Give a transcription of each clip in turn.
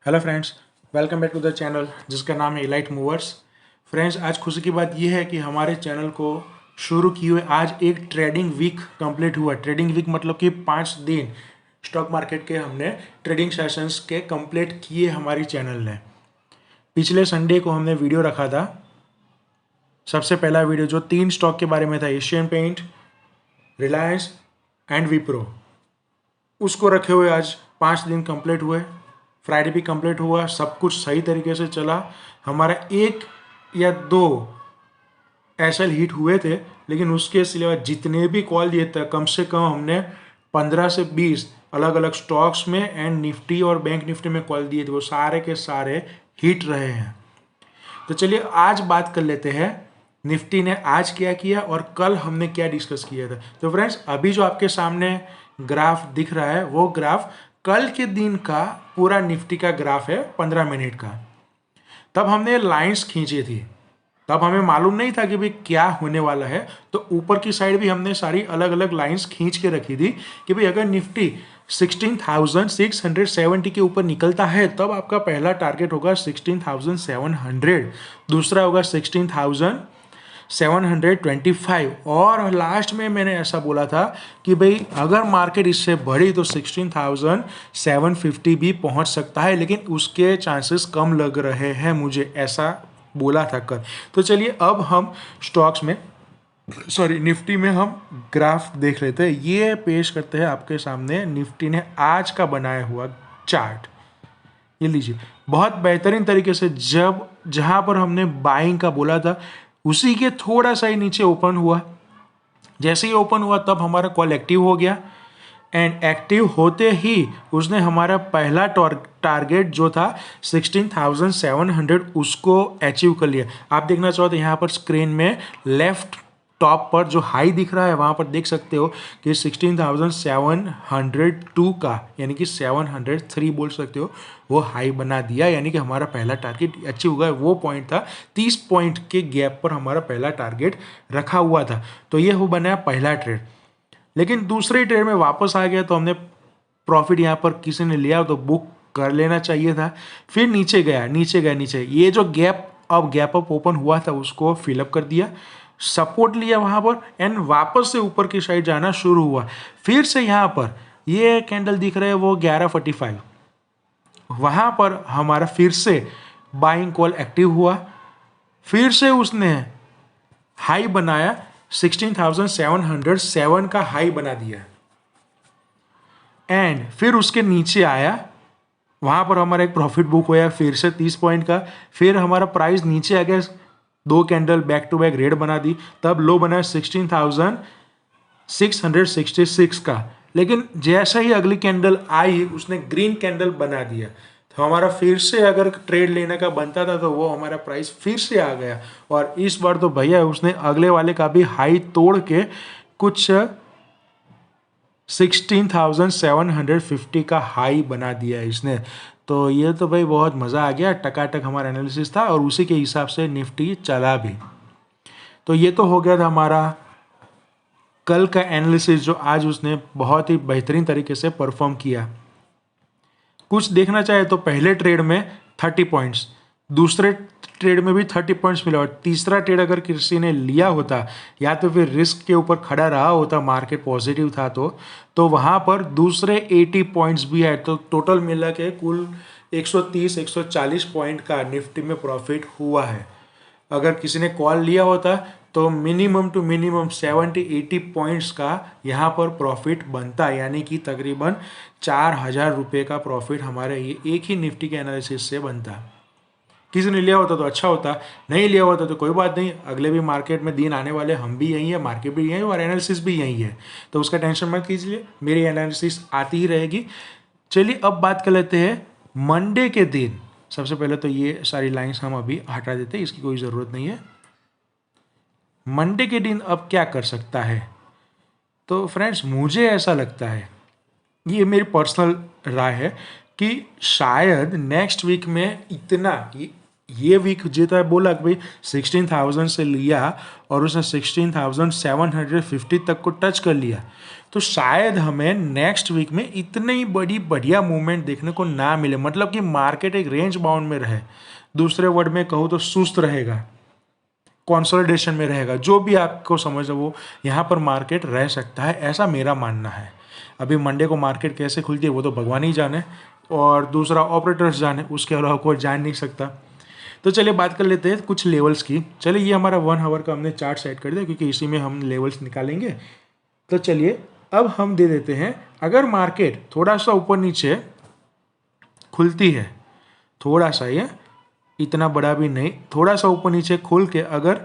Hello friends, welcome back to the channel जिसका नाम है इलाइट मूवर्स। फ्रेंड्स, आज खुशी की बात यह है कि हमारे चैनल को शुरू किए हुए आज एक ट्रेडिंग वीक कंप्लीट हुआ। ट्रेडिंग वीक मतलब कि 5 दिन स्टॉक मार्केट के हमने ट्रेडिंग सेशंस के कंप्लीट किए हमारी चैनल ने। पिछले संडे को हमने वीडियो रखा था। सबसे पहला वीडियो जो 3 स्टॉक के बारे में था, Asian Paint, Reliance and Wipro, उसको रखे हुए आज 5 दिन कंप्लीट हुए। फ्राइडे भी कंप्लीट हुआ, सब कुछ सही तरीके से चला। हमारा 1 या 2 एसएल हिट हुए थे, लेकिन उसके सिवा जितने भी कॉल दिए थे कम से कम हमने 15 से 20 अलग अलग स्टॉक्स में एंड निफ्टी और बैंक निफ्टी में कॉल दिए थे, वो सारे के सारे हिट रहे हैं। तो चलिए आज बात कर लेते हैं निफ्टी ने आज क्या किया और कल हमने क्या डिस्कस किया था। तो फ्रेंड्स, अभी जो आपके सामने ग्राफ दिख रहा है वो ग्राफ कल के दिन का पूरा निफ्टी का ग्राफ है, 15 मिनट का। तब हमने लाइंस खींची थी, तब हमें मालूम नहीं था कि भाई क्या होने वाला है। तो ऊपर की साइड भी हमने सारी अलग अलग लाइंस खींच के रखी थी कि भाई अगर निफ्टी 16,670 के ऊपर निकलता है तब आपका पहला टारगेट होगा 16,700, दूसरा होगा 16,725 और लास्ट में मैंने ऐसा बोला था कि भाई अगर मार्केट इससे बढ़ी तो 16,750 भी पहुंच सकता है, लेकिन उसके चांसेस कम लग रहे हैं, मुझे ऐसा बोला था कल। तो चलिए अब हम स्टॉक्स में निफ्टी में हम ग्राफ देख लेते हैं। ये पेश करते हैं आपके सामने निफ्टी ने आज का बनाया हुआ चार्ट। ये लीजिए, बहुत बेहतरीन तरीके से जब जहां पर हमने बाइंग का बोला था उसी के थोड़ा सा ही नीचे ओपन हुआ। जैसे ही ओपन हुआ तब हमारा कॉल एक्टिव हो गया एंड एक्टिव होते ही उसने हमारा पहला टारगेट जो था 16,700 उसको अचीव कर लिया। आप देखना चाहो तो यहाँ पर स्क्रीन में लेफ्ट टॉप पर जो हाई दिख रहा है वहाँ पर देख सकते हो कि 16,702 का यानी कि 703 बोल सकते हो, वो हाई बना दिया। यानी कि हमारा पहला टारगेट अचीव हुआ। वो पॉइंट था 30 पॉइंट के गैप पर हमारा पहला टारगेट रखा हुआ था। तो ये हो बनाया पहला ट्रेड। लेकिन दूसरे ट्रेड में वापस आ गया तो हमने प्रॉफिट यहाँ पर किसी ने लिया तो बुक कर लेना चाहिए था। फिर नीचे गया नीचे ये जो गैप अप ओपन हुआ था उसको फिलअप कर दिया, सपोर्ट लिया वहां पर एंड वापस से ऊपर की साइड जाना शुरू हुआ। फिर से यहाँ पर ये कैंडल दिख रहे हैं वो 11:45, वहां पर हमारा फिर से बाइंग कॉल एक्टिव हुआ। फिर से उसने हाई बनाया, 16,707 का हाई बना दिया एंड फिर उसके नीचे आया। वहां पर हमारा एक प्रॉफिट बुक हुआ फिर से 30 पॉइंट का। फिर हमारा प्राइस नीचे आ गया, 2 candle back to back red बना दी, तब लो बना 16,666 का। लेकिन जैसा ही अगली कैंडल आई उसने ग्रीन कैंडल बना दिया, तो हमारा फिर से अगर ट्रेड लेने का बनता था तो वो हमारा प्राइस फिर से आ गया। और इस बार तो भैया उसने अगले वाले का भी हाई तोड़ के कुछ 16,750 का हाई बना दिया इसने। तो ये तो भाई बहुत मज़ा आ गया, टकाटक हमारा एनालिसिस था और उसी के हिसाब से निफ्टी चला भी। तो ये तो हो गया था हमारा कल का एनालिसिस जो आज उसने बहुत ही बेहतरीन तरीके से परफॉर्म किया। कुछ देखना चाहे तो पहले ट्रेड में 30 पॉइंट्स, दूसरे ट्रेड में भी 30 पॉइंट्स मिला और तीसरा ट्रेड अगर किसी ने लिया होता या तो फिर रिस्क के ऊपर खड़ा रहा होता, मार्केट पॉजिटिव था तो वहाँ पर दूसरे 80 पॉइंट्स भी है। तो टोटल मिला के कुल 130-140 पॉइंट का निफ्टी में प्रॉफिट हुआ है। अगर किसी ने कॉल लिया होता तो मिनिमम टू मिनिमम 70-80 पॉइंट्स का यहाँ पर प्रॉफिट बनता, यानी कि तकरीबन 4,000 रुपये का प्रॉफिट हमारे ये एक ही निफ्टी के एनालिसिस से बनता। किसी ने लिया होता तो अच्छा होता, नहीं लिया होता तो कोई बात नहीं, अगले भी मार्केट में दिन आने वाले, हम भी यही है, मार्केट भी यही है और एनालिसिस भी यही है, तो उसका टेंशन मत कीजिए, मेरी एनालिसिस आती ही रहेगी। चलिए अब बात कर लेते हैं मंडे के दिन। सबसे पहले तो ये सारी लाइंस हम अभी हटा देते हैं, इसकी कोई ज़रूरत नहीं है। मंडे के दिन अब क्या कर सकता है? तो फ्रेंड्स, मुझे ऐसा लगता है, ये मेरी पर्सनल राय है कि शायद नेक्स्ट वीक में इतना ये वीक जीता है, बोला कि भाई 16,000 से लिया और उसने 16,750 तक को टच कर लिया, तो शायद हमें नेक्स्ट वीक में इतनी बड़ी बढ़िया मूवमेंट देखने को ना मिले, मतलब कि मार्केट एक रेंज बाउंड में रहे, दूसरे वर्ड में कहूँ तो सुस्त रहेगा, कंसोलिडेशन में रहेगा, जो भी आपको समझ वो यहाँ पर मार्केट रह सकता है, ऐसा मेरा मानना है। अभी मंडे को मार्केट कैसे खुलती है वो तो भगवान ही जाने और दूसरा ऑपरेटर्स जाने, उसके अलावा कोई जान नहीं सकता। तो चलिए बात कर लेते हैं कुछ लेवल्स की। चलिए ये हमारा 1 आवर का हमने चार्ट सेट कर दिया क्योंकि इसी में हम लेवल्स निकालेंगे। तो चलिए अब हम दे देते हैं, अगर मार्केट थोड़ा सा ऊपर नीचे खुलती है, थोड़ा सा, ये इतना बड़ा भी नहीं, थोड़ा सा ऊपर नीचे खुल के अगर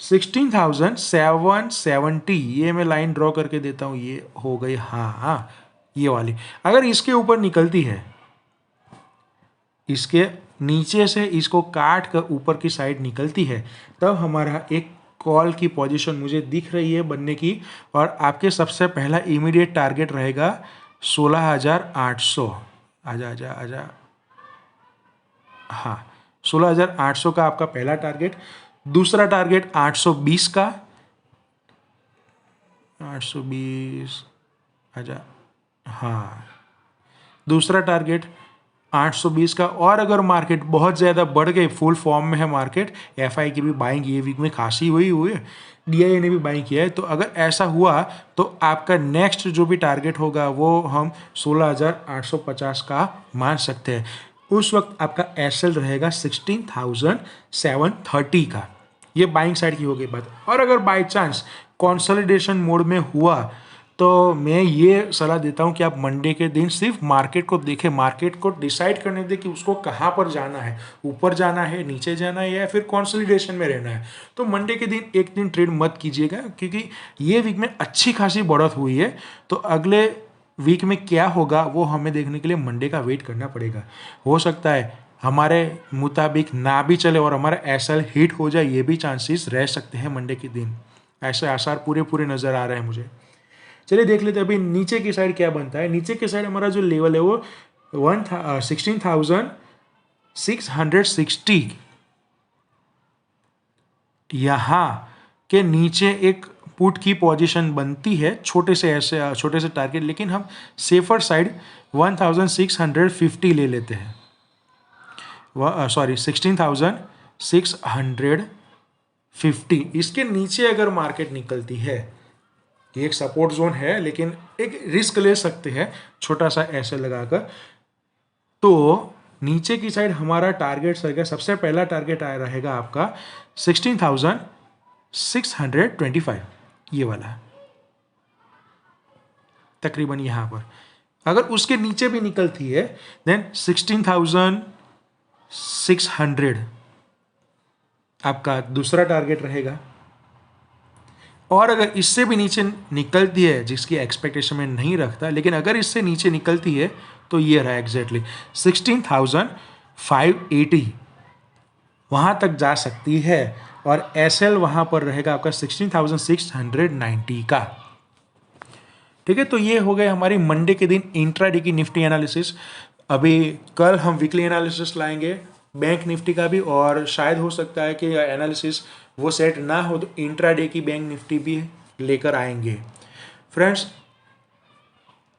16,770, ये मैं लाइन ड्रॉ करके देता हूँ, ये हो गई, हाँ ये वाली, अगर इसके ऊपर निकलती है, इसके नीचे से इसको काट कर ऊपर की साइड निकलती है, तब हमारा एक कॉल की पोजीशन मुझे दिख रही है बनने की, और आपके सबसे पहला इमीडिएट टारगेट रहेगा 16,800। आजा आजा आजा, हाँ 16,800 का आपका पहला टारगेट। दूसरा टारगेट 820 का, 820, आजा, हाँ दूसरा टारगेट 820 का। और अगर मार्केट बहुत ज़्यादा बढ़ गई, फुल फॉर्म में है मार्केट, एफआई की भी बाइंग ये वीक में खासी हुई है, डीआईए ने भी बाइंग किया है, तो अगर ऐसा हुआ तो आपका नेक्स्ट जो भी टारगेट होगा वो हम 16,850 का मान सकते हैं। उस वक्त आपका एसएल रहेगा 16,730 का। ये बाइंग साइड की हो गई बात। और अगर बाय चांस कंसोलिडेशन मोड में हुआ तो मैं ये सलाह देता हूँ कि आप मंडे के दिन सिर्फ मार्केट को देखें, मार्केट को डिसाइड करने दें कि उसको कहाँ पर जाना है, ऊपर जाना है, नीचे जाना है, या फिर कंसोलिडेशन में रहना है। तो मंडे के दिन एक दिन ट्रेड मत कीजिएगा, क्योंकि ये वीक में अच्छी खासी बढ़त हुई है, तो अगले वीक में क्या होगा वो हमें देखने के लिए मंडे का वेट करना पड़ेगा। हो सकता है हमारे मुताबिक ना भी चले और हमारा एसएल हिट हो जाए, ये भी चांसेस रह सकते हैं मंडे के दिन, ऐसे आसार पूरे नज़र आ रहे हैं मुझे। चलिए देख लेते हैं अभी नीचे की साइड क्या बनता है। नीचे की साइड हमारा जो लेवल है वो 16,660, यहाँ के नीचे एक पुट की पोजीशन बनती है, छोटे से टारगेट, लेकिन हम सेफर साइड 1,650 ले लेते हैं, सॉरी 16,650। इसके नीचे अगर मार्केट निकलती है, ये एक सपोर्ट जोन है, लेकिन एक रिस्क ले सकते हैं छोटा सा ऐसे लगाकर। तो नीचे की साइड हमारा टारगेट रहेगा, सबसे पहला टारगेट आया रहेगा आपका 16,625, ये वाला तकरीबन यहाँ पर। अगर उसके नीचे भी निकलती है देन 16,600 आपका दूसरा टारगेट रहेगा। और अगर इससे भी नीचे निकलती है, जिसकी एक्सपेक्टेशन में नहीं रखता, लेकिन अगर इससे नीचे निकलती है तो ये रहा एग्जैक्टली 16,580, वहाँ तक जा सकती है। और एसएल वहाँ पर रहेगा आपका 16,690 का। ठीक है, तो ये हो गए हमारी मंडे के दिन इंट्राडे की निफ्टी एनालिसिस। अभी कल हम वीकली एनालिसिस लाएंगे बैंक निफ्टी का भी, और शायद हो सकता है कि एनालिसिस वो सेट ना हो तो इंट्राडे की बैंक निफ्टी भी लेकर आएंगे। फ्रेंड्स,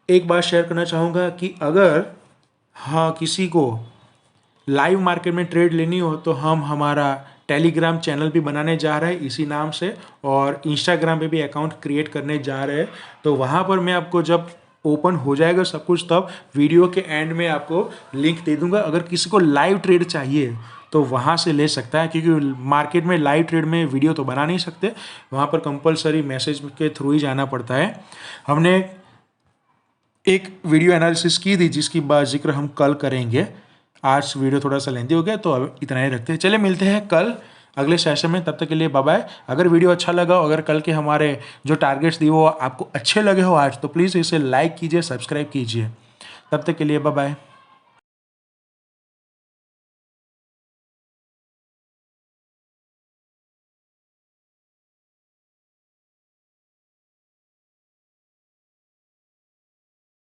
एक बात शेयर करना चाहूँगा कि अगर किसी को लाइव मार्केट में ट्रेड लेनी हो तो हम हमारा टेलीग्राम चैनल भी बनाने जा रहे हैं इसी नाम से, और इंस्टाग्राम पे भी अकाउंट क्रिएट करने जा रहे हैं। तो वहाँ पर मैं आपको जब ओपन हो जाएगा सब कुछ, तब वीडियो के एंड में आपको लिंक दे दूंगा। अगर किसी को लाइव ट्रेड चाहिए तो वहाँ से ले सकता है, क्योंकि मार्केट में लाइव ट्रेड में वीडियो तो बना नहीं सकते, वहाँ पर कंपलसरी मैसेज के थ्रू ही जाना पड़ता है। हमने एक वीडियो एनालिसिस की थी जिसकी बात जिक्र हम कल करेंगे। आज वीडियो थोड़ा सा लेंदी हो गया तो अब इतना ही रखते हैं। चलिए मिलते हैं कल अगले सेशन में, तब तक के लिए बाय बाय। अगर वीडियो अच्छा लगा हो, अगर कल के हमारे जो टारगेट्स दिए वो आपको अच्छे लगे हो आज, तो प्लीज़ इसे लाइक कीजिए, सब्सक्राइब कीजिए। तब तक के लिए बाय बाय।